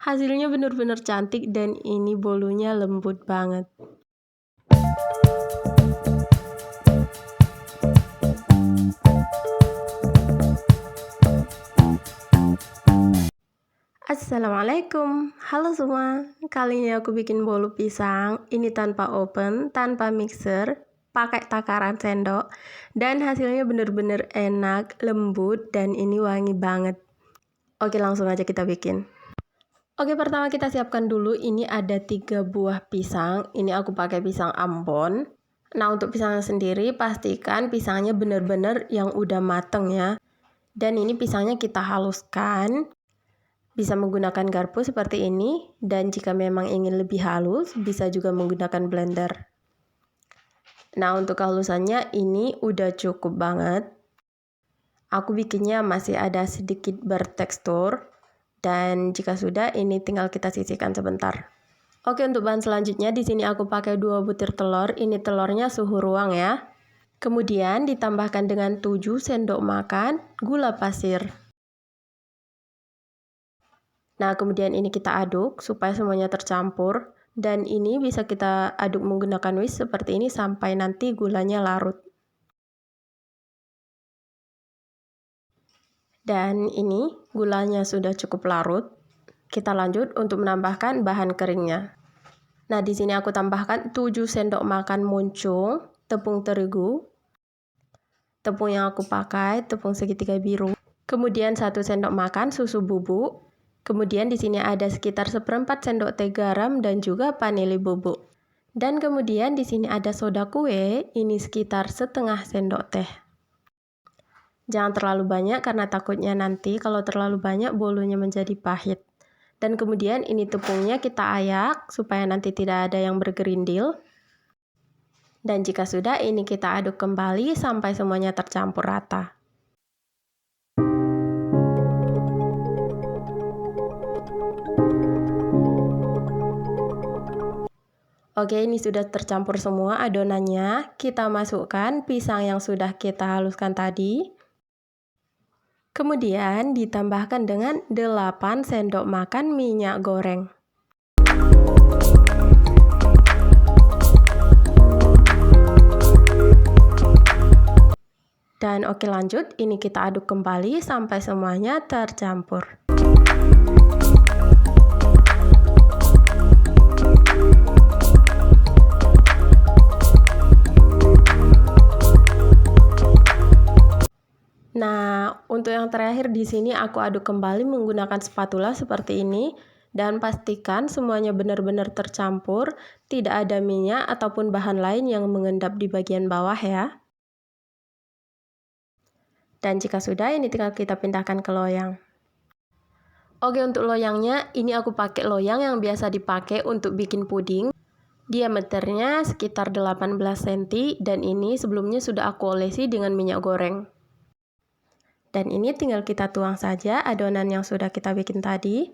Hasilnya bener-bener cantik dan ini bolunya lembut banget. Assalamualaikum, halo semua. Kali ini aku bikin bolu pisang, ini tanpa oven, tanpa mixer, pakai takaran sendok, dan hasilnya bener-bener enak, lembut, dan ini wangi banget. Oke, langsung aja kita bikin. Oke, pertama kita siapkan dulu, ini ada 3 buah pisang, ini aku pakai pisang Ambon. Nah, untuk pisangnya sendiri, pastikan pisangnya bener-bener yang udah mateng ya. Dan ini pisangnya kita haluskan. Bisa menggunakan garpu seperti ini, dan jika memang ingin lebih halus, bisa juga menggunakan blender. Nah, untuk kehalusannya ini udah cukup banget. Aku bikinnya masih ada sedikit bertekstur, dan jika sudah, ini tinggal kita sisihkan sebentar. Oke, untuk bahan selanjutnya di sini aku pakai 2 butir telur. Ini telurnya suhu ruang ya. Kemudian ditambahkan dengan 7 sendok makan gula pasir. Nah, kemudian ini kita aduk supaya semuanya tercampur. Dan ini bisa kita aduk menggunakan whisk seperti ini sampai nanti gulanya larut. Dan ini gulanya sudah cukup larut. Kita lanjut untuk menambahkan bahan keringnya. Nah, di sini aku tambahkan 7 sendok makan muncung tepung terigu. Tepung yang aku pakai tepung segitiga biru. Kemudian 1 sendok makan susu bubuk. Kemudian di sini ada sekitar 1/4 sendok teh garam dan juga vanili bubuk. Dan kemudian di sini ada soda kue, ini sekitar setengah sendok teh. Jangan terlalu banyak karena takutnya nanti kalau terlalu banyak bolunya menjadi pahit. Dan kemudian ini tepungnya kita ayak supaya nanti tidak ada yang bergerindil. Dan jika sudah, ini kita aduk kembali sampai semuanya tercampur rata. Oke, ini sudah tercampur semua adonannya. Kita masukkan pisang yang sudah kita haluskan tadi. Kemudian ditambahkan dengan 8 sendok makan minyak goreng. Dan oke, lanjut, ini kita aduk kembali sampai semuanya tercampur. Nah, untuk yang terakhir di sini aku aduk kembali menggunakan spatula seperti ini dan pastikan semuanya benar-benar tercampur, tidak ada minyak ataupun bahan lain yang mengendap di bagian bawah ya. Dan jika sudah, ini tinggal kita pindahkan ke loyang. Oke, untuk loyangnya ini aku pakai loyang yang biasa dipakai untuk bikin puding. Diameternya sekitar 18 cm dan ini sebelumnya sudah aku olesi dengan minyak goreng. Dan ini tinggal kita tuang saja adonan yang sudah kita bikin tadi.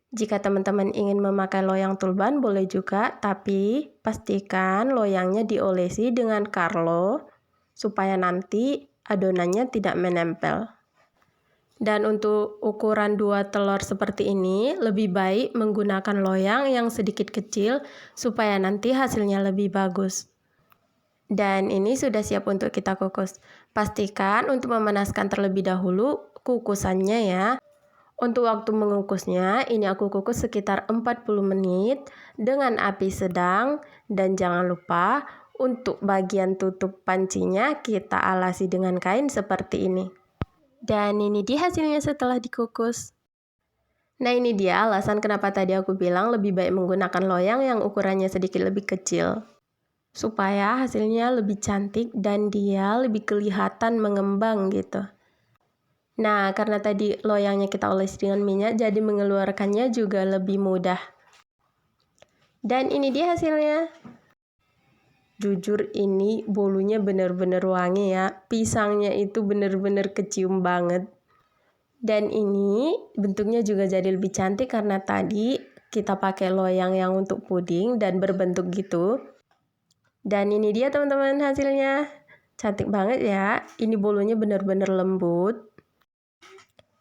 Jika teman-teman ingin memakai loyang tulban boleh juga, tapi pastikan loyangnya diolesi dengan Carlo supaya nanti adonannya tidak menempel. Dan untuk ukuran 2 telur seperti ini lebih baik menggunakan loyang yang sedikit kecil supaya nanti hasilnya lebih bagus. Dan ini sudah siap untuk kita kukus. Pastikan untuk memanaskan terlebih dahulu kukusannya ya. Untuk waktu mengukusnya, ini aku kukus sekitar 40 menit dengan api sedang. Dan jangan lupa untuk bagian tutup pancinya kita alasi dengan kain seperti ini. Dan ini dia hasilnya setelah dikukus. Nah, ini dia alasan kenapa tadi aku bilang lebih baik menggunakan loyang yang ukurannya sedikit lebih kecil. Supaya hasilnya lebih cantik dan dia lebih kelihatan mengembang gitu. Nah, karena tadi loyangnya kita olesi dengan minyak, jadi mengeluarkannya juga lebih mudah. Dan ini dia hasilnya. Jujur ini bolunya bener-bener wangi ya. Pisangnya itu bener-bener kecium banget. Dan ini bentuknya juga jadi lebih cantik karena tadi kita pakai loyang yang untuk puding dan berbentuk gitu. Dan ini dia teman-teman hasilnya. Cantik banget ya. Ini bolunya benar-benar lembut.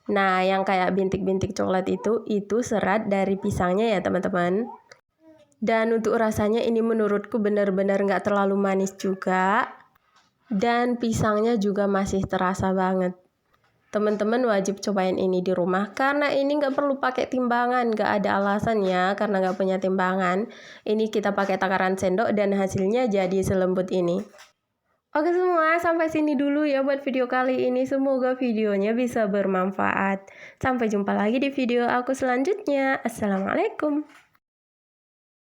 Nah, yang kayak bintik-bintik coklat itu serat dari pisangnya ya teman-teman. Dan untuk rasanya ini menurutku benar-benar nggak terlalu manis juga. Dan pisangnya juga masih terasa banget. Teman-teman wajib cobain ini di rumah karena ini nggak perlu pakai timbangan, nggak ada alasan ya karena nggak punya timbangan. Ini kita pakai takaran sendok dan hasilnya jadi selembut ini. Oke semua, sampai sini dulu ya buat video kali ini. Semoga videonya bisa bermanfaat. Sampai jumpa lagi di video aku selanjutnya. Assalamualaikum.